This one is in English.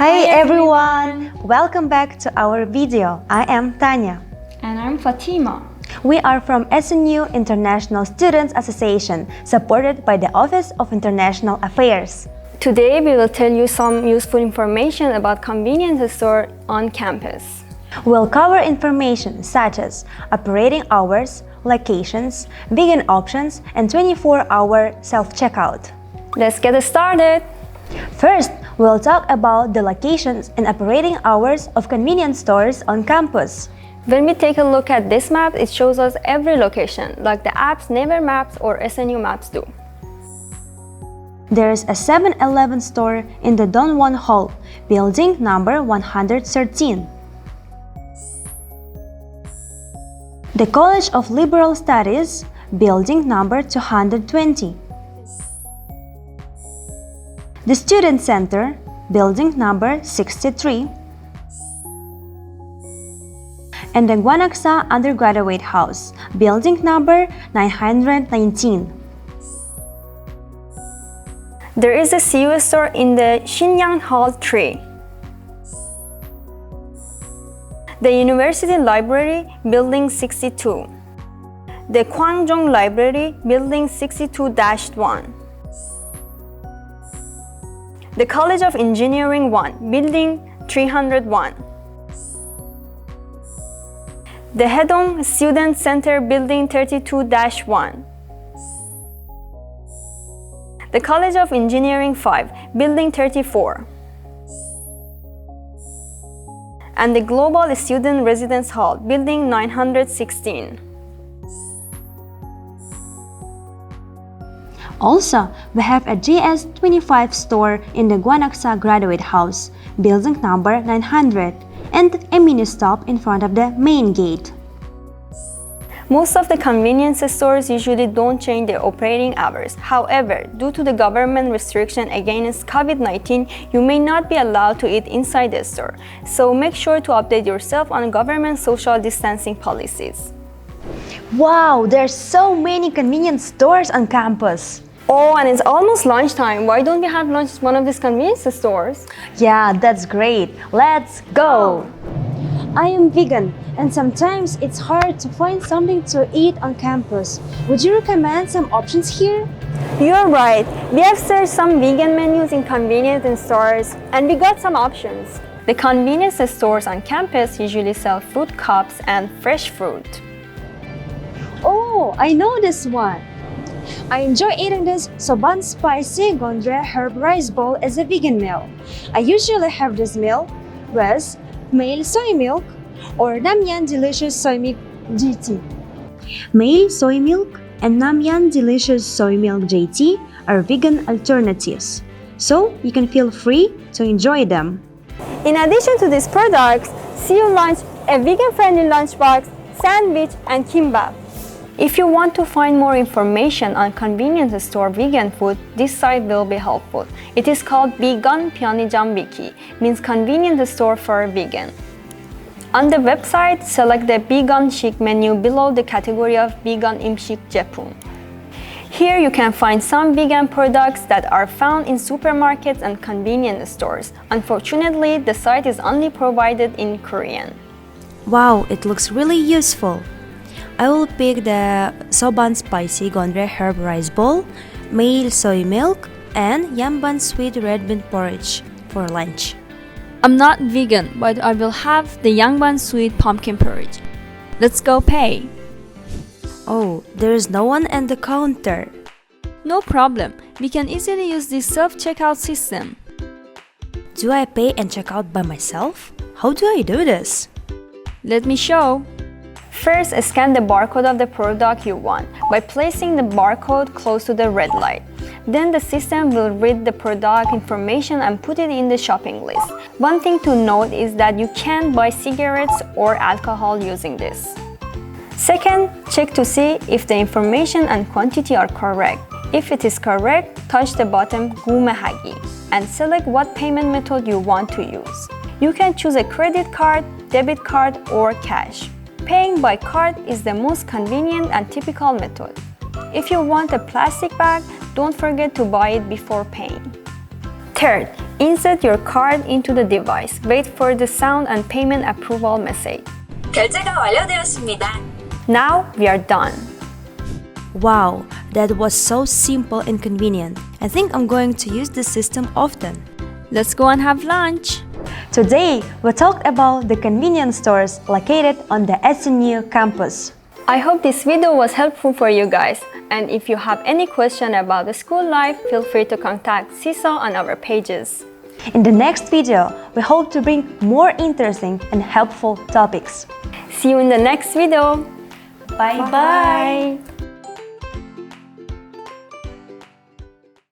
Hi everyone! Welcome back to our video. I am Tanya. And I'm Fatima. We are from SNU International Students Association, supported by the Office of International Affairs. Today we will tell you some useful information about convenience store on campus. We'll cover information such as operating hours, locations, vegan options, and 24-hour self-checkout. Let's get started! First, we'll talk about the locations and operating hours of convenience stores on campus. When we take a look at this map, it shows us every location, like the app's Neighbor Maps or SNU Maps do. There is a 7-Eleven store in the Don Juan Hall, building number 113. The College of Liberal Studies, building number 220. The Student Center, building number 63. And the Guanaxa Undergraduate House, building number 919. There is a CU store in the Xinyang Hall 3. The University Library, building 62. The Kwangjong Library, building 62-1. The College of Engineering 1, building 301. The Hedong Student Center, building 32-1. The College of Engineering 5, building 34. And the Global Student Residence Hall, building 916. Also, we have a GS25 store in the Guanaxa Graduate House, building number 900, and a mini stop in front of the main gate. Most of the convenience stores usually don't change their operating hours. However, due to the government restriction against COVID-19, you may not be allowed to eat inside the store. So make sure to update yourself on government social distancing policies. Wow, there's so many convenience stores on campus. Oh, and it's almost lunchtime. Why don't we have lunch at one of these convenience stores? Yeah, that's great. Let's go! I am vegan, and sometimes it's hard to find something to eat on campus. Would you recommend some options here? You're right. We have searched some vegan menus in convenience stores, and we got some options. The convenience stores on campus usually sell fruit cups and fresh fruit. Oh, I know this one. I enjoy eating this soban spicy gondre herb rice bowl as a vegan meal. I usually have this meal with male soy milk or Namyan delicious soy milk GT. Male soy milk and Namyan delicious soy milk JT are vegan alternatives, so you can feel free to enjoy them. In addition to these products, CU launched a vegan-friendly lunchbox, sandwich, and kimbap. If you want to find more information on convenience store vegan food, this site will be helpful. It is called Vegan Pyonijam Wiki, means convenience store for vegan. On the website, select the vegan chic menu below the category of vegan imshik jepun. Here you can find some vegan products that are found in supermarkets and convenience stores. Unfortunately, the site is only provided in Korean. Wow, it looks really useful. I will pick the soban spicy gondre herb rice bowl, male soy milk, and yamban sweet red bean porridge for lunch. I'm not vegan, but I will have the yangban sweet pumpkin porridge. Let's go pay. Oh, there is no one at the counter. No problem. We can easily use this self-checkout system. Do I pay and check out by myself? How do I do this? Let me show. First, scan the barcode of the product you want by placing the barcode close to the red light. Then the system will read the product information and put it in the shopping list. One thing to note is that you can't buy cigarettes or alcohol using this. Second, check to see if the information and quantity are correct. If it is correct, touch the button 운영시간 and select what payment method you want to use. You can choose a credit card, debit card, or cash. Paying by card is the most convenient and typical method. If you want a plastic bag, don't forget to buy it before paying. Third, Insert your card into the device. Wait for the sound and payment approval message. 결제가 완료되었습니다. Now we are done. Wow, that was so simple and convenient. I think I'm going to use this system often. Let's go and have lunch. Today, we talked about the convenience stores located on the SNU campus. I hope this video was helpful for you guys. And if you have any question about the school life, feel free to contact SISA on our pages. In the next video, we hope to bring more interesting and helpful topics. See you in the next video. Bye Bye.